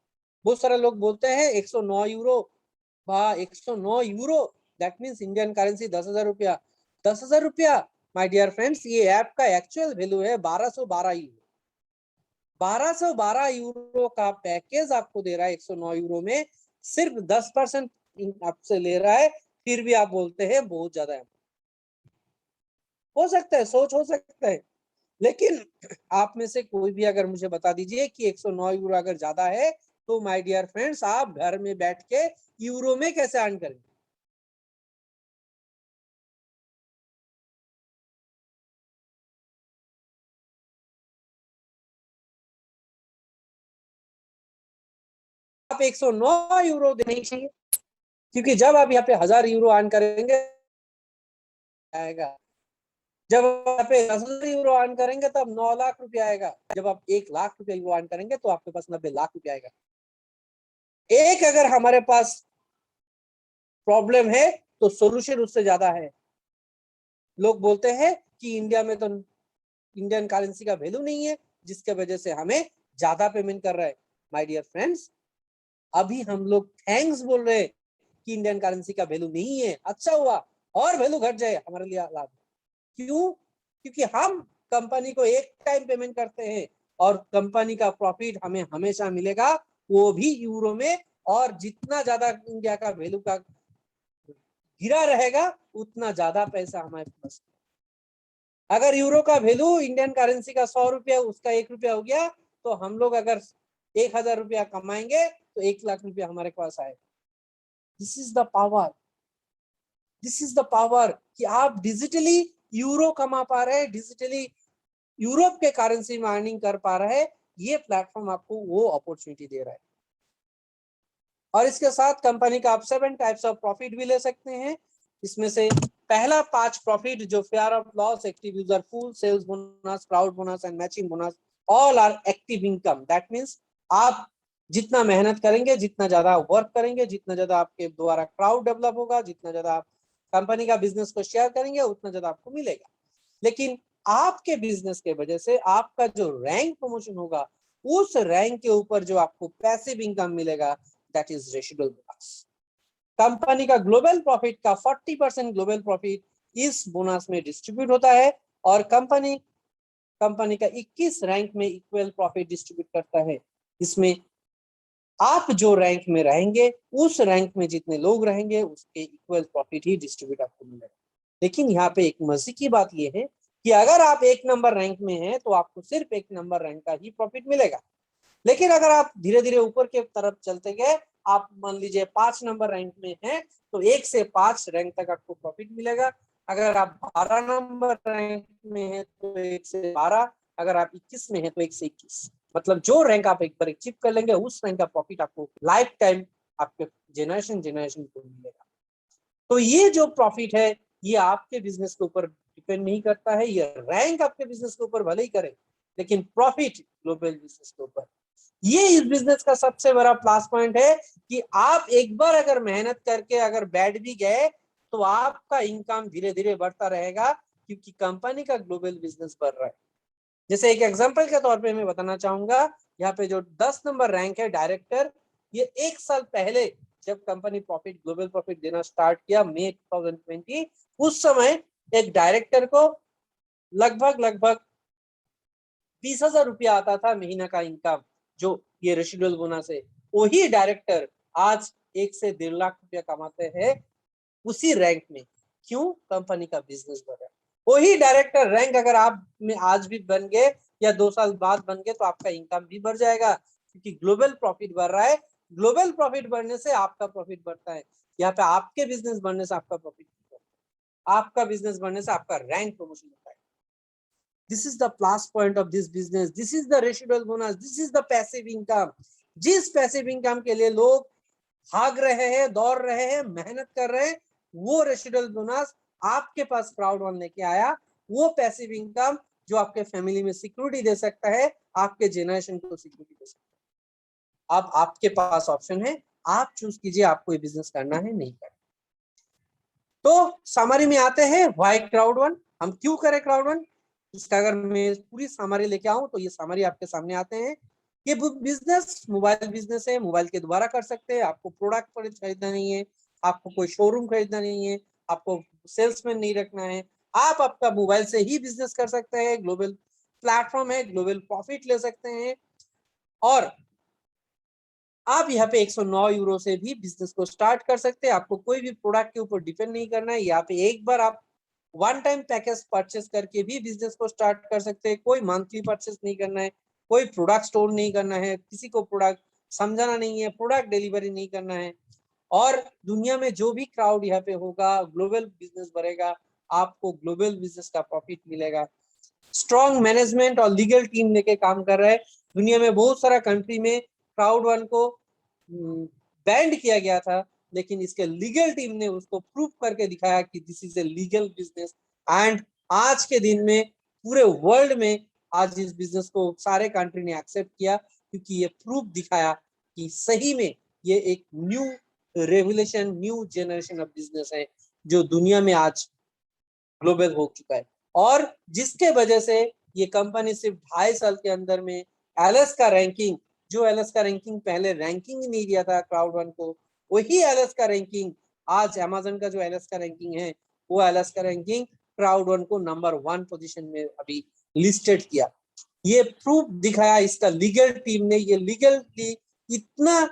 S1: बहुत सारे लोग बोलते हैं 109 euro, 109 euro that means Indian currency 10,000 रुपया। 10,000 रुपया माय डियर फ्रेंड्स, ये ऐप का एक्चुअल वैल्यू है 1212 यूरो। 1212 यूरो का पैकेज आपको दे रहा है 109 यूरो में, सिर्फ 10% आपसे ले रहा है, फिर भी आप बोलते हैं बहुत ज्यादा है। हो सकता है, सोच हो सकता है, लेकिन आप में से कोई भी अगर मुझे बता दीजिए कि 109 यूरो अगर ज्यादा है तो माय डियर फ्रेंड्स आप घर में बैठ के यूरो में कैसे अर्न करेंगे? आप 109 यूरो देने चाहिए, क्योंकि जब आप यहाँ पे 1000 यूरो अर्न करेंगे आएगा, जब आप 10,000 यूरो अर्न करेंगे तब 9 लाख रुपए आएगा, जब आप 1 लाख रुपए अर्न करेंगे तो आपके पास 90 लाख रुपए आएगा। एक अगर हमारे पास प्रॉब्लम है तो सोल्यूशन उससे ज्यादा है। लोग बोलते हैं कि इंडिया में तो इंडियन करेंसी का वैल्यू नहीं है, जिसके वजह से हमें ज्यादा पेमेंट कर रहा है। माय डियर फ्रेंड्स, अभी हम लोग थैंक्स बोल रहे हैं कि इंडियन करेंसी का वैल्यू नहीं है, अच्छा हुआ, और वैल्यू घट जाए हमारे लिए लाभ। क्यों? क्योंकि हम कंपनी को एक टाइम पेमेंट करते हैं और कंपनी का प्रॉफिट हमें हमेशा मिलेगा, वो भी यूरो में। और जितना ज्यादा इंडिया का वैल्यू का गिरा रहेगा उतना ज्यादा पैसा हमारे पास। अगर यूरो का वैल्यू इंडियन करेंसी का 100 रुपया उसका 1 रुपया हो गया, तो हम लोग अगर 1,000 रुपया कमाएंगे तो 1 लाख रुपया हमारे पास आए। This is the power, this is the power कि आप डिजिटली यूरो कमा पा रहे हैं, डिजिटली यूरोप के करेंसी में अर्निंग कर पा रहे हैं। ये प्लेटफॉर्म आपको वो अपॉर्चुनिटी दे रहा है। और इसके साथ कंपनी का आप 7 टाइप्स ऑफ प्रॉफिट भी ले सकते हैं। इसमें से पहला 5 प्रॉफिट जो fair of loss, active user pool, sales bonus, crowd bonus and matching bonus, all are active income. That means आप जितना मेहनत करेंगे, जितना ज्यादा वर्क करेंगे, जितना ज्यादा आपके द्वारा क्राउड डेवलप होगा, जितना ज्यादा आप कंपनी का बिजनेस को शेयर करेंगे, उतना ज्यादा आपको मिलेगा। लेकिन आपके बिजनेस के वजह से आपका जो रैंक प्रमोशन होगा, उस रैंक के ऊपर जो आपको पैसिव इनकम मिलेगा, that is residual bonus. Company का ग्लोबल प्रॉफिट का 40% ग्लोबल प्रॉफिट इस बोनस में डिस्ट्रीब्यूट होता है, और कंपनी का 21 रैंक में इक्वल प्रॉफिट डिस्ट्रीब्यूट करता है। इसमें आप जो रैंक में रहेंगे, उस रैंक में जितने लोग रहेंगे उसके इक्वल प्रॉफिट ही डिस्ट्रीब्यूट आपको मिलेगा। लेकिन यहाँ पे एक मजे की बात यह है कि अगर आप 1 नंबर रैंक में हैं तो आपको सिर्फ 1 नंबर रैंक का ही प्रॉफिट मिलेगा। लेकिन अगर आप धीरे धीरे ऊपर के तरफ चलते गए, आप मान लीजिए 5 नंबर रैंक में हैं, तो 1 से 5 रैंक तक आपको प्रॉफिट मिलेगा। अगर आप 12 नंबर रैंक में हैं तो 1 से 12, अगर आप 21 में हैं तो 1 से 21। मतलब जो रैंक आप एक बार अचीव कर लेंगे, उस रैंक का प्रॉफिट आपको लाइफ टाइम आपके जेनरेशन जेनरेशन को मिलेगा। तो ये जो प्रॉफिट है, ये आपके बिजनेस के ऊपर डिपेंड नहीं करता है। ये रैंक आपके बिजनेस के ऊपर भले ही करे, लेकिन प्रॉफिट ग्लोबल बिजनेस के ऊपर। ये इस बिजनेस का सबसे बड़ा प्लस पॉइंट है कि आप एक बार अगर मेहनत करके अगर बैठ भी गए तो आपका इनकम धीरे धीरे बढ़ता रहेगा, क्योंकि कंपनी का ग्लोबल बिजनेस बढ़ रहा है। जैसे एक एग्जांपल के तौर पे मैं बताना चाहूंगा, यहाँ पे जो 10 नंबर रैंक है डायरेक्टर, ये 1 साल पहले जब कंपनी प्रॉफिट, ग्लोबल प्रॉफिट देना स्टार्ट किया मई 2020, उस समय एक डायरेक्टर को लगभग 20,000 रुपया आता था महीना का इनकम, जो ये रेसिडुअल बोनस है। वही डायरेक्टर आज 1 से 1.5 लाख रुपया कमाते हैं उसी रैंक में। क्यों? कंपनी का बिजनेस बढ़ा। वही डायरेक्टर रैंक अगर आप में आज भी बन गए या 2 साल बाद बन गए तो आपका इनकम भी बढ़ जाएगा, क्योंकि ग्लोबल प्रॉफिट बढ़ रहा है। ग्लोबल प्रॉफिट बढ़ने से आपका प्रॉफिट बढ़ता है। यहाँ पे आपके बिजनेस बढ़ने से आपका प्रॉफिट बढ़ता है, आपका बिजनेस बढ़ने से आपका रैंक प्रमोशन होता है। This is the plus point of this business. This is the residual bonus. This is the passive income. जिस पैसिव इनकम के लिए लोग भाग रहे हैं, दौड़ रहे हैं, मेहनत कर रहे हैं, वो रेसिडुअल बोनस आपके पास क्राउड वन लेके आया। वो पैसिव इनकम जो आपके फैमिली में सिक्योरिटी दे सकता है, आपके जेनरेशन को सिक्योरिटी दे सकता है। अब आपके पास ऑप्शन है, आप चूज कीजिए आपको ये बिजनेस करना है नहीं करना। तो समरी में आते हैं, व्हाई क्राउड वन, हम क्यों करें क्राउड वन। इसका अगर मैं पूरी समरी लेके आऊं तो ये समरी आपके सामने आते हैं। ये बिजनेस मोबाइल बिजनेस है, मोबाइल के द्वारा कर सकते हैं। आपको प्रोडक्ट खरीदना नहीं है, आपको कोई शोरूम खरीदना नहीं है, आपको सेल्समैन नहीं रखना है। आप आपका मोबाइल से ही बिजनेस कर सकते हैं। ग्लोबल प्लेटफॉर्म है, ग्लोबल प्रॉफिट ले सकते हैं। और आप यहाँ पे 109 यूरो से भी बिजनेस को स्टार्ट कर सकते हैं। आपको कोई भी प्रोडक्ट के ऊपर डिपेंड नहीं करना है। यहाँ पे एक बार आप वन टाइम पैकेज परचेस करके भी बिजनेस को स्टार्ट कर सकते हैं। कोई मंथली परचेस नहीं करना है, कोई प्रोडक्ट स्टोर नहीं करना है, किसी को प्रोडक्ट समझाना नहीं है, प्रोडक्ट डिलीवरी नहीं करना है। और दुनिया में जो भी क्राउड यहाँ पे होगा, ग्लोबल बिजनेस बढ़ेगा, आपको ग्लोबल बिजनेस का प्रॉफिट मिलेगा। स्ट्रॉन्ग मैनेजमेंट और लीगल टीम लेके काम कर रहा है। दुनिया में बहुत सारा कंट्री में क्राउड वन को बैंड किया गया था, लेकिन इसके लीगल टीम ने उसको प्रूव करके दिखाया कि this is a legal business. And आज के दिन में पूरे वर्ल्ड में आज इस बिजनेस को सारे कंट्री ने एक्सेप्ट किया, क्योंकि ये प्रूफ दिखाया कि सही में ये एक new revolution, new generation of business है जो दुनिया में आज ग्लोबल हो चुका है। और जिसके वजह से ये कंपनी सिर्फ 2.5 साल के अंदर में एलएस का रैंकिंग, जो एलएस का रैंकिंग पहले रैंकिंग ही नहीं दिया था क्राउड वन को, वही एलएस का रैंकिंग आज अमेज़न का जो एलएस का रैंकिंग है, वो एलएस का रैंकिंग क्राउड वन को नंबर 1 पोजीशन में अभी लिस्टेड किया। ये प्रूफ दिखाया इसका लीगल टीम ने। ये लीगली इतना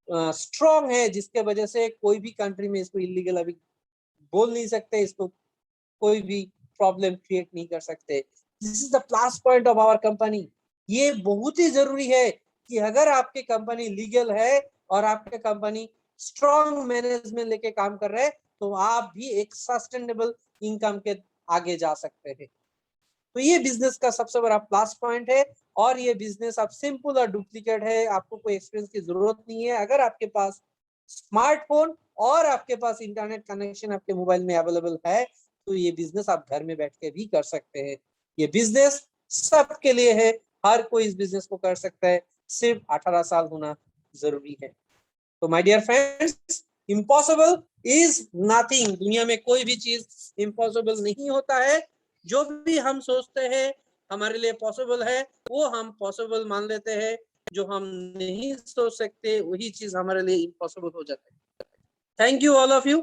S1: स्ट्रॉन्ग है जिसके वजह से कोई भी कंट्री में इसको इलीगल अभी बोल नहीं सकते, इसको कोई भी प्रॉब्लम क्रिएट नहीं कर सकते। This is the plus point of our company. ये बहुत ही जरूरी है कि अगर आपकी कंपनी लीगल है और आपके कंपनी स्ट्रॉन्ग मैनेजमेंट लेके काम कर रहे हैं, तो आप भी एक सस्टेनेबल इनकम के आगे जा सकते हैं। तो ये बिजनेस का सबसे बड़ा प्लस पॉइंट है। और ये बिजनेस अब सिंपल और डुप्लीकेट है, आपको कोई एक्सपीरियंस की जरूरत नहीं है। अगर आपके पास स्मार्टफोन और आपके पास इंटरनेट कनेक्शन आपके मोबाइल में अवेलेबल है, तो ये बिजनेस आप घर में बैठ के भी कर सकते हैं। ये बिजनेस सबके लिए है, हर कोई इस बिजनेस को कर सकता है, सिर्फ 18 साल होना जरूरी है। तो my dear friends, impossible is nothing. दुनिया में कोई भी चीज इम्पॉसिबल नहीं होता है। जो भी हम सोचते हैं हमारे लिए पॉसिबल है, वो हम पॉसिबल मान लेते हैं। जो हम नहीं सोच सकते वही चीज हमारे लिए इम्पॉसिबल हो जाता है। Thank you all of you.